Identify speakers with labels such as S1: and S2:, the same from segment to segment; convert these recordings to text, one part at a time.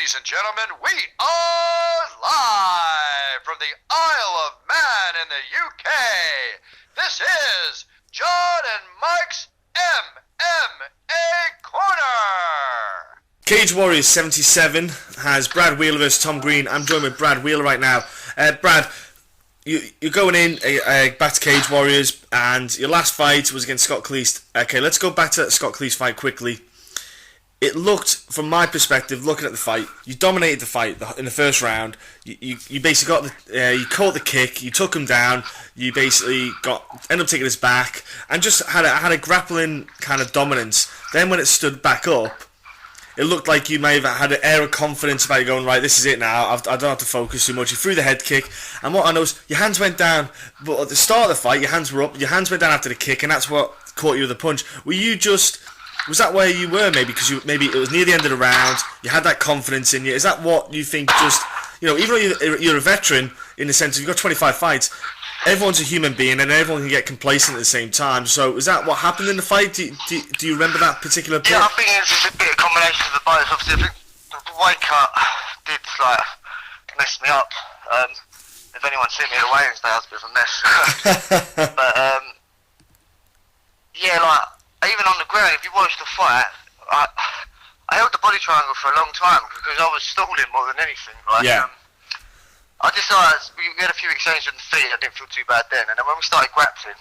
S1: Ladies and gentlemen, we are live from the Isle of Man in the UK. This is John and Mike's MMA Corner.
S2: Cage Warriors 77 has Brad Wheeler versus Tom Green. I'm joined with Brad Wheeler right now. Brad, you're going in back to Cage Warriors, and your last fight was against Scott Clist. Okay, let's go back to that Scott Clist fight quickly. It looked, from my perspective, looking at the fight, you dominated the fight in the first round. You basically got you caught the kick, you took him down, you basically ended up taking his back, and just had a grappling kind of dominance. Then when it stood back up, it looked like you may have had an air of confidence about you going, right, this is it now, I don't have to focus too much. You threw the head kick, and what I noticed, your hands went down, but at the start of the fight, your hands were up, your hands went down after the kick, and that's what caught you with the punch. Was that where you were, maybe? Because maybe it was near the end of the round, you had that confidence in you. Is that what you think just, even though you're a veteran, in the sense of you've got 25 fights, everyone's a human being and everyone can get complacent at the same time. So is that what happened in the fight? Do you remember that particular bit?
S3: Yeah, I think it's just a bit of a combination of the both. Obviously, I think the weight cut did mess me up. If anyone's seen me at the weigh-ins day, I was a bit of a mess. But yeah, even on the ground, if you watch the fight, I held the body triangle for a long time because I was stalling more than anything. I just we had a few exchanges with the feet. I didn't feel too bad then, and then when we started grappling,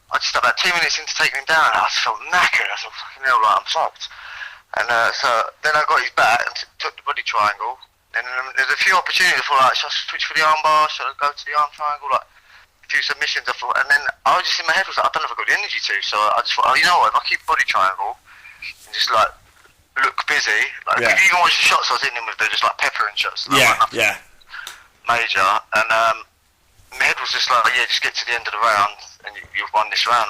S3: I just about 2 minutes into taking him down, I just felt knackered. I thought, fucking hell, I'm fucked. And so then I got his back and took the body triangle, and then there's a few opportunities. I thought, should I switch for the arm bar? Should I go to the arm triangle? A few submissions, I thought, and then I was just in my head, I don't know if I've got the energy to, so I just thought, you know what, if I keep body triangle and just look busy, if you even watch the shots I was hitting him with, they're just peppering shots, major, and my head was just just get to the end of the round and you've won this round,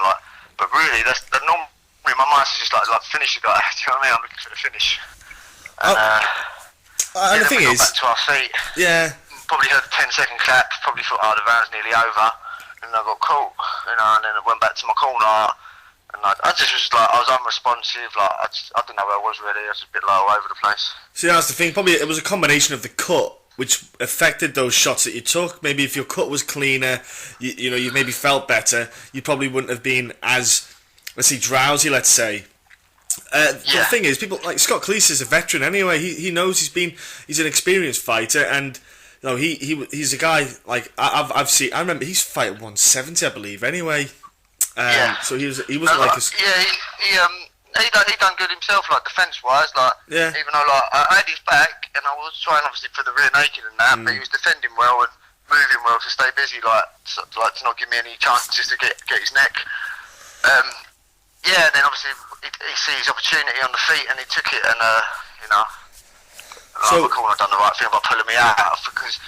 S3: but really that's normally my mind's just finish the guy. Do you know what I mean? I'm looking for the finish, and
S2: the thing is,
S3: back to our feet, probably heard a 10-second clap, probably thought, the round's nearly over. And I got caught, and then I went back to my corner, and I just was I was unresponsive, I didn't know where I was really, I was a bit low all over the place.
S2: See, that's the thing, probably it was a combination of the cut, which affected those shots that you took. Maybe if your cut was cleaner, you maybe felt better, you probably wouldn't have been as, drowsy, let's say. The thing is, people like Scott Clist is a veteran anyway, he knows he's an experienced fighter, and he's a guy I've seen. I remember he's fighting 170, I believe. Anyway, so he wasn't
S3: he done good himself, defence wise. Even though I had his back and I was trying obviously for the rear naked and that, but he was defending well and moving well to stay busy, to not give me any chances to get his neck. And then obviously he sees opportunity on the feet and he took it, and So, I couldn't have done the right thing by pulling me out, because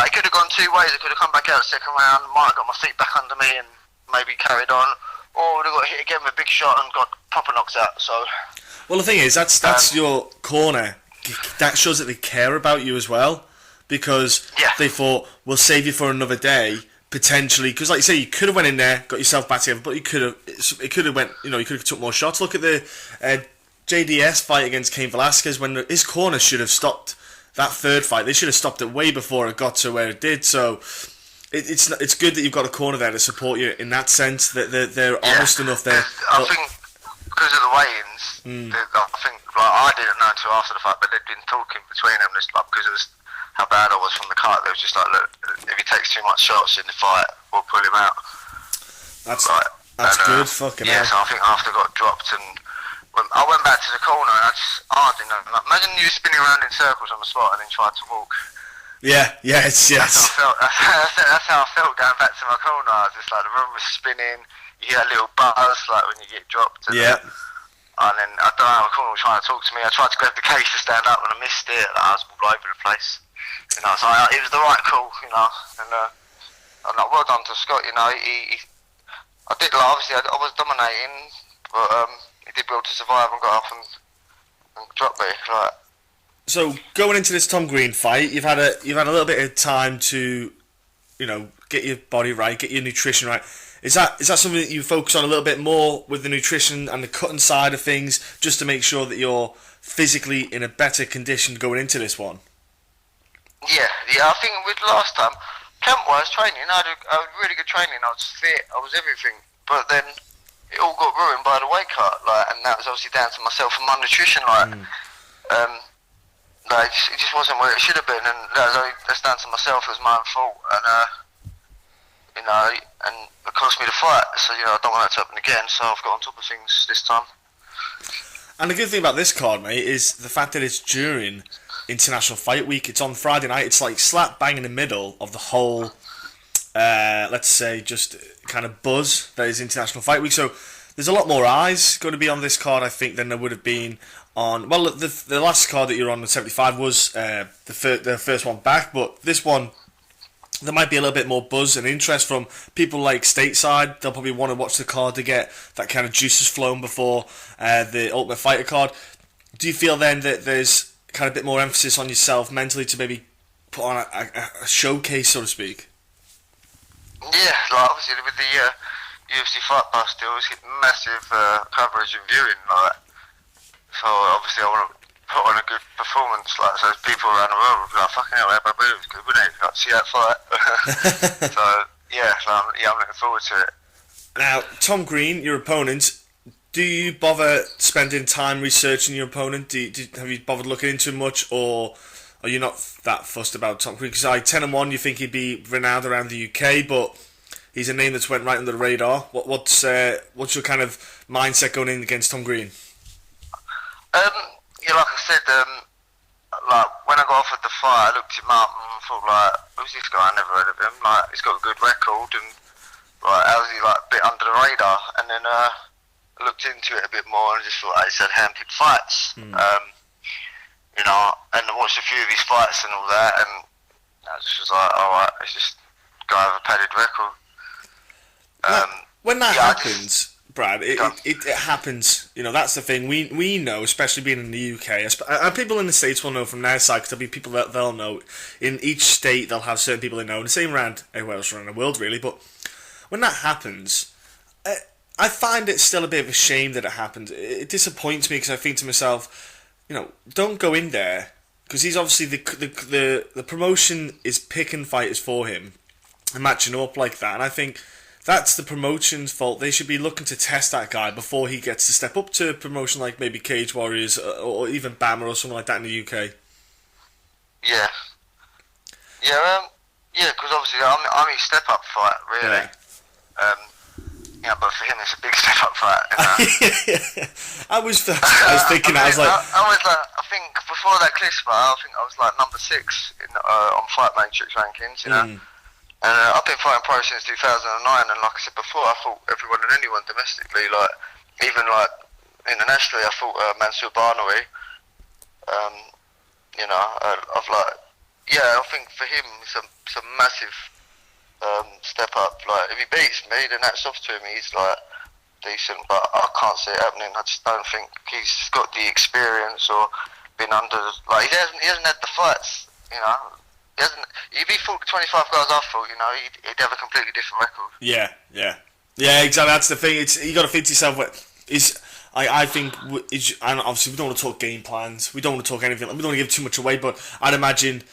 S3: it could have gone two ways. It could have come back out the second round, might have got my feet back under me and maybe carried on, or would have got hit again with a big shot and got proper knocked out. So,
S2: well, the thing is, that's your corner. That shows that they care about you as well, because they thought, we'll save you for another day, potentially, because like you say, you could have went in there, got yourself back together, but it could have went, you could have took more shots. Look at the JDS fight against Cain Velasquez, when his corner should have stopped that third fight. They should have stopped it way before it got to where it did. So it's good that you've got a corner there to support you in that sense, that they're honest enough there.
S3: I think because of the weigh-ins, I think I didn't know until after the fight, but they'd been talking between them just because it was how bad I was from the cut. They was just look, if he takes too much shots in the fight, we'll pull him out. That's
S2: good. Fucking hell.
S3: So I think after I got dropped and I went back to the corner and I didn't know. Imagine you spinning around in circles on the spot and then tried to walk.
S2: Yes.
S3: That's how I felt going back to my corner. I was just the room was spinning. You hear a little buzz when you get dropped. And then I don't know, my corner was trying to talk to me. I tried to grab the case to stand up and I missed it. I was all over the place. So it was the right call, and well done to Scott. I did obviously I was dominating, but he did well to survive and got up and dropped me.
S2: So going into this Tom Green fight, you've had a little bit of time to, get your body right, get your nutrition right. Is that something that you focus on a little bit more with the nutrition and the cutting side of things, just to make sure that you're physically in a better condition going into this one?
S3: Yeah. I think with last time, camp-wise training, I had really good training. I was fit, I was everything, but then it all got ruined by the weight cut, and that was obviously down to myself and my nutrition, it just wasn't where it should have been, and that's down to myself. It was my own fault, and and it cost me the fight. So I don't want that to happen again. So I've got on top of things this time.
S2: And the good thing about this card, mate, is the fact that it's during International Fight Week. It's on Friday night. It's like slap bang in the middle of the whole, let's say, just kind of buzz that is International Fight Week. So there's a lot more eyes going to be on this card, I think, than there would have been on. Well, the last card that you're on, the 75, was the first one back, but this one, there might be a little bit more buzz and interest from people like stateside. They'll probably want to watch the card to get that kind of juices flowing before the Ultimate Fighter card. Do you feel then that there's kind of a bit more emphasis on yourself mentally to maybe put on a showcase, so to speak?
S3: Yeah, like obviously with the UFC FIght Pass deal, it's getting massive coverage and viewing, so obviously I want to put on a good performance, so people around the world will be like, fucking hell, that was good, wouldn't it? Like, see that fight. So yeah, I'm looking forward to it.
S2: Now, Tom Green, your opponent, do you bother spending time researching your opponent? Have you bothered looking into him much, or are you not that fussed about Tom Green? Because 10-1, you think he'd be renowned around the UK, but he's a name that's went right under the radar. What's your kind of mindset going in against Tom Green?
S3: Yeah, like I said, when I got offered the fight, I looked him up and thought, who's this guy? I never heard of him. He's got a good record, and how's he a bit under the radar? And then I looked into it a bit more and just thought he's had hand-picked fights. And I watched a few of his fights and all that, and I just was like, alright, it's just a guy with a padded record.
S2: When that happens, Brad, it happens. That's the thing. We know, especially being in the UK, and people in the States will know from their side, because there'll be people that they'll know. In each state, they'll have certain people they know, and the same around everywhere else around the world, really. But when that happens, I find it still a bit of a shame that it happened. It disappoints me, because I think to myself, don't go in there, because he's obviously the promotion is picking fighters for him and matching up like that, and I think that's the promotion's fault. They should be looking to test that guy before he gets to step up to a promotion like maybe Cage Warriors or even BAMMA or something like that in the UK.
S3: Yeah, because obviously I'm his step-up fight, really. Yeah. But for him it's a big step-up fight.
S2: I was thinking, I
S3: think before that Clist fight, I think I was number 6 on Fight Matrix rankings, And I've been fighting pro since 2009, and like I said before, I fought everyone and anyone domestically, even internationally. I fought Mansour Barnawi. I think for him it's a massive step up. If he beats me, then that's off to him. He's decent, but I can't see it happening. I just don't think he's got the experience or been under. He hasn't had the fights. If he fought 25 guys I fought, he'd have a completely different record.
S2: Yeah, exactly. That's the thing. You got to think to yourself, I think, and obviously we don't want to talk game plans. We don't want to talk anything. We don't want to give too much away. But I'd imagine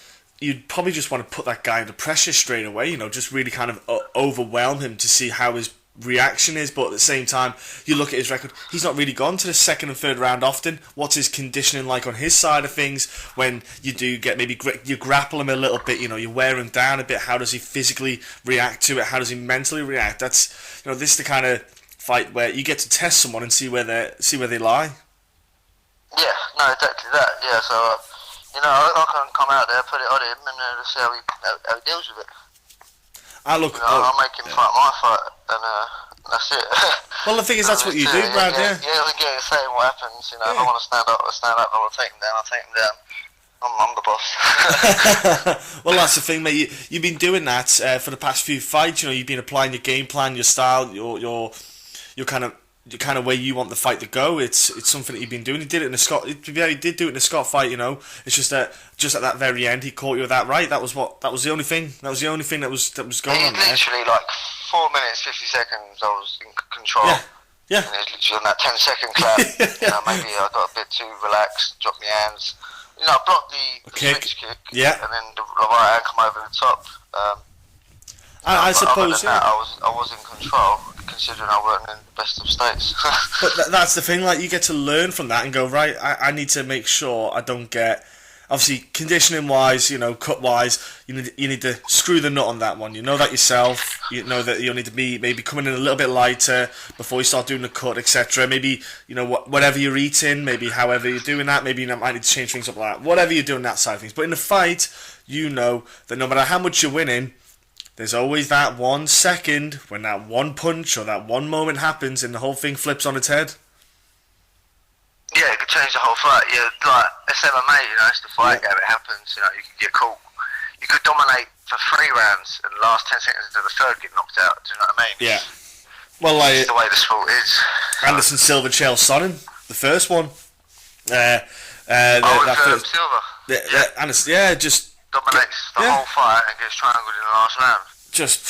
S2: you'd probably just want to put that guy under pressure straight away. Just really kind of overwhelm him to see how his reaction is, but at the same time you look at his record, he's not really gone to the second and third round often. What's his conditioning like on his side of things? When you do get maybe you grapple him a little bit, you wear him down a bit, how does he physically react to it? How does he mentally react? That's this is the kind of fight where you get to test someone and see where they lie.
S3: Yeah, no, exactly that. Yeah, so I can come out there, put it on him, and see how he deals with it. I'll make him fight my fight, and that's it.
S2: Well, the thing is, that's what you do, Brad. Yeah.
S3: Yeah, saying what happens. If I want to stand up. I want to take him down. I'll take him down. I'm the boss.
S2: Well, that's the thing, mate. You've been doing that for the past few fights. You've been applying your game plan, your style, your kind of the kind of way you want the fight to go. It's something that you've been doing. He did it in the Scott. Yeah, he did do it in the Scott fight. You know, it's just that at that very end, he caught you with that right. That was the only thing. That was the only thing that was going on there.
S3: Literally, like 4 minutes, 50 seconds, I was in control.
S2: Yeah.
S3: And it was literally on that 10-second clap. You know, maybe I got a bit too relaxed, dropped my hands. You know, I blocked the switch kick.
S2: Yeah.
S3: And then the right hand come over the top.
S2: I suppose.
S3: That, I was in control, considering I weren't in the best of states.
S2: But that's the thing. Like, you get to learn from that and go, right, I need to make sure I don't get. Obviously, conditioning wise, you know, cut wise, you need to screw the nut on that one. You know that yourself. You know that you'll need to be maybe coming in a little bit lighter before you start doing the cut, etc. Maybe, you know, whatever you're eating, maybe however you're doing that, maybe you might need to change things up like that. Whatever you're doing, that side of things. But in the fight, you know that no matter how much you're winning, there's always that 1 second when that one punch or that one moment happens and the whole thing flips on its head.
S3: Yeah, it could change the whole fight. Yeah, like it's MMA, you know, it's the fight game. It happens. You know, you can get caught. You could dominate for 3 rounds, and the last 10 seconds into the third get knocked out. Do you know what I mean?
S2: Yeah. Well, like
S3: it's the way the sport is.
S2: Anderson Silva, Chael Sonnen, the first one.
S3: Silva.
S2: Just
S3: dominates the whole fight and gets triangled in the last round.
S2: Just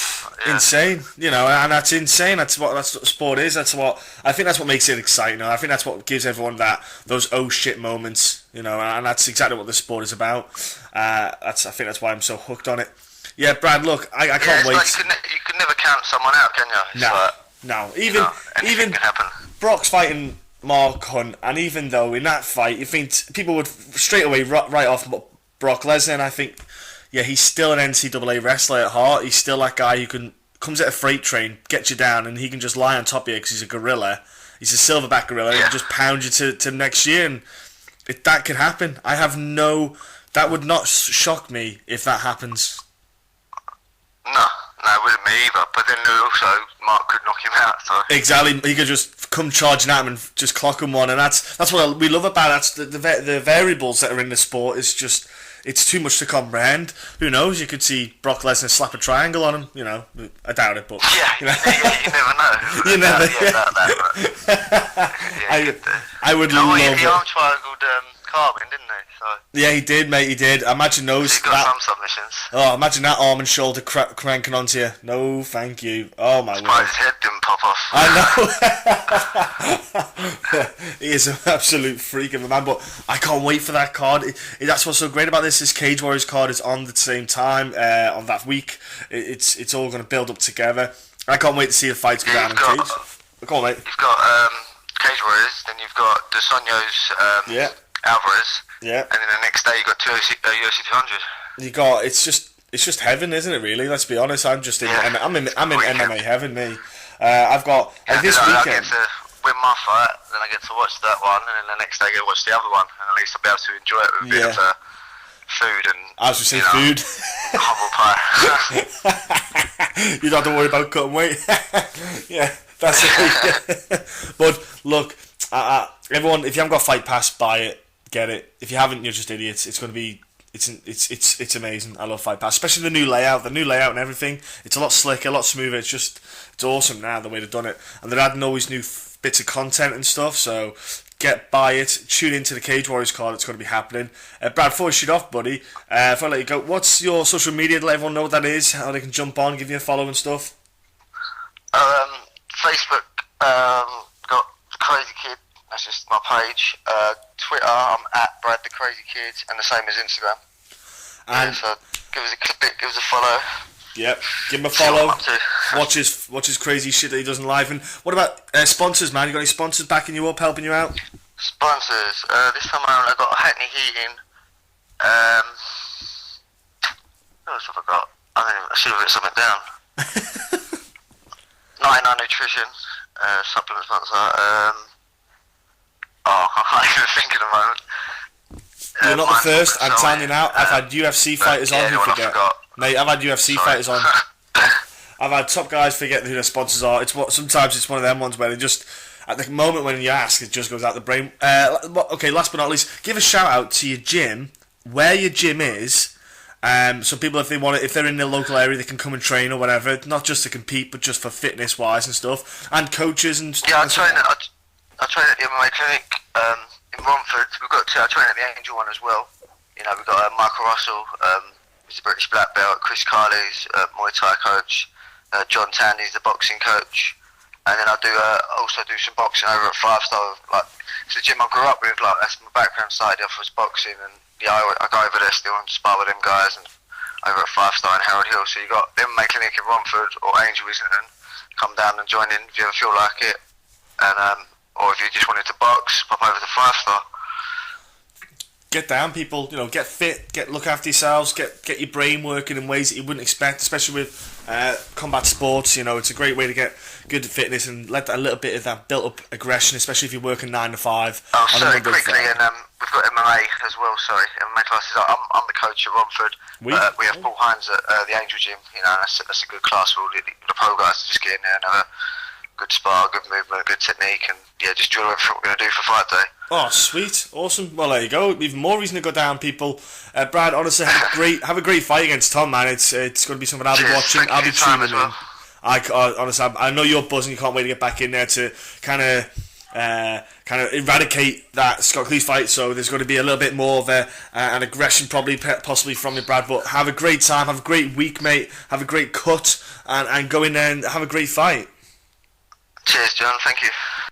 S2: insane, you know, and that's insane. That's what sport is. I think that's what makes it exciting. I think that's what gives everyone those oh shit moments, you know, and that's exactly what the sport is about. I think that's why I'm so hooked on it. Yeah, Brad, look, I can't wait.
S3: Like you can never count someone out, can you?
S2: No.
S3: Even can happen.
S2: Brock's fighting Mark Hunt, and even though in that fight, you think people would straight away write off Brock Lesnar, and I think. Yeah, he's still an NCAA wrestler at heart. He's still that guy who comes at a freight train, gets you down, and he can just lie on top of you because he's a gorilla. He's a silverback gorilla, and he can just pound you to next year. And that could happen. That would not shock me if that happens.
S3: No, it wouldn't me either. But then also, Mark could knock him out. So.
S2: Exactly, he could just come charging at him and just clock him one, and that's what we love about it. That's the variables that are in the sport. Is just. It's too much to comprehend. Who knows? You could see Brock Lesnar slap a triangle on him. You know, I doubt it, but
S3: you never know.
S2: You never. I would love it.
S3: He arm triangled Carmen, didn't he? So.
S2: Yeah, he did, mate. He did. Imagine those.
S3: He got some submissions.
S2: Oh, imagine that arm and shoulder cranking onto you. No, thank you. Oh my word.
S3: His head didn't pop off.
S2: I know. He is an absolute freak of a man, but I can't wait for that card. That's what's so great about this. This Cage Warriors card is on the same time on that week. It's all going to build up together. I can't wait to see the fights go down in Cage. Come on, mate.
S3: You've got Cage Warriors, then you've got Dos Anjos, Alvarez, and then the next day you got UFC 200.
S2: It's just heaven, isn't it? Really, let's be honest. I'm just in. I'm in MMA heaven. Me. I've got this weekend.
S3: I get to win my fight, then I get to watch that one, and then the next day I get to watch the other one, and at least I'll be able to enjoy it with a bit of food and.
S2: I was just saying food.
S3: Humble pie.
S2: You don't have to worry about cutting weight. Yeah, that's it. But look, everyone, if you haven't got Fight Pass, buy it. Get it. If you haven't, you're just idiots. It's going to be, it's amazing. I love Fight Pass, especially the new layout and everything. It's a lot slicker, a lot smoother. It's awesome now the way they've done it, and they're adding always new bits of content and stuff. So buy it. Tune into the Cage Warriors card. It's going to be happening. Brad, before we shoot off, buddy, before I let you go, what's your social media to let everyone know what that is? How they can jump on, give you a follow and stuff.
S3: Facebook, got the Crazy Kid. That's just my page. Twitter, I'm at Brad the Crazy Kid, and the same as Instagram. And so give us a click, give us a follow.
S2: Yep, give him a follow. Watch his crazy shit that he does in live. And what about sponsors, man? You got any sponsors backing you up, helping you out?
S3: Sponsors. This time around, I got Hackney Heating. What else have I got? I should have written something down. 99 Nutrition, supplement sponsor. I can't even think at the moment.
S2: You're not the first. I'm telling you now. I've had UFC fighters on who forget. Mate, I've had UFC fighters on. I've had top guys forget who their sponsors are. Sometimes it's one of them ones where they just, at the moment when you ask, it just goes out the brain. Okay, last but not least, give a shout out to your gym, where your gym is, So people, if they're in their local area, they can come and train or whatever, not just to compete, but just for fitness wise and stuff, and coaches and stuff.
S3: Yeah, I train at the MMA clinic in Romford. I train at the Angel one as well. You know, we've got Michael Russell, he's a British black belt. Chris Carley's Muay Thai coach. John Tandy's the boxing coach. And then I also do some boxing over at 5 Star. Like, it's the gym I grew up with. Like, that's my background side off was boxing, and yeah, I go over there still and spar with them guys, and over at 5 Star in Harold Hill. So you got MMA clinic in Romford or Angel Islington. Come down and join in if you ever feel like it, and or if you just wanted to box, pop over to 5 Star.
S2: Get down, people. You know, get fit, look after yourselves, get your brain working in ways that you wouldn't expect, especially with combat sports. You know, it's a great way to get good fitness and let a little bit of that built-up aggression, especially if you're working 9 to 5.
S3: Oh, sorry, quickly, and we've got MMA as well. Sorry, MMA classes. I'm the coach at Romford. We have Paul Hines at the Angel Gym. You know, that's a good class for all the pro guys to just get in there and have a good spar, good movement, good technique, and yeah, just drill everything we're going to do for fight day.
S2: Oh, sweet, awesome. Well, there you go. Even more reason to go down, people. Brad, honestly, have a great fight against Tom, man. It's going to be something I'll be watching. I'll be tuning in. Honestly, I know you're buzzing. You can't wait to get back in there to kind of eradicate that Scott Clist fight. So there's going to be a little bit more of an aggression, possibly from you, Brad. But have a great time. Have a great week, mate. Have a great cut, and go in there and have a great fight.
S3: Cheers, John. Thank you.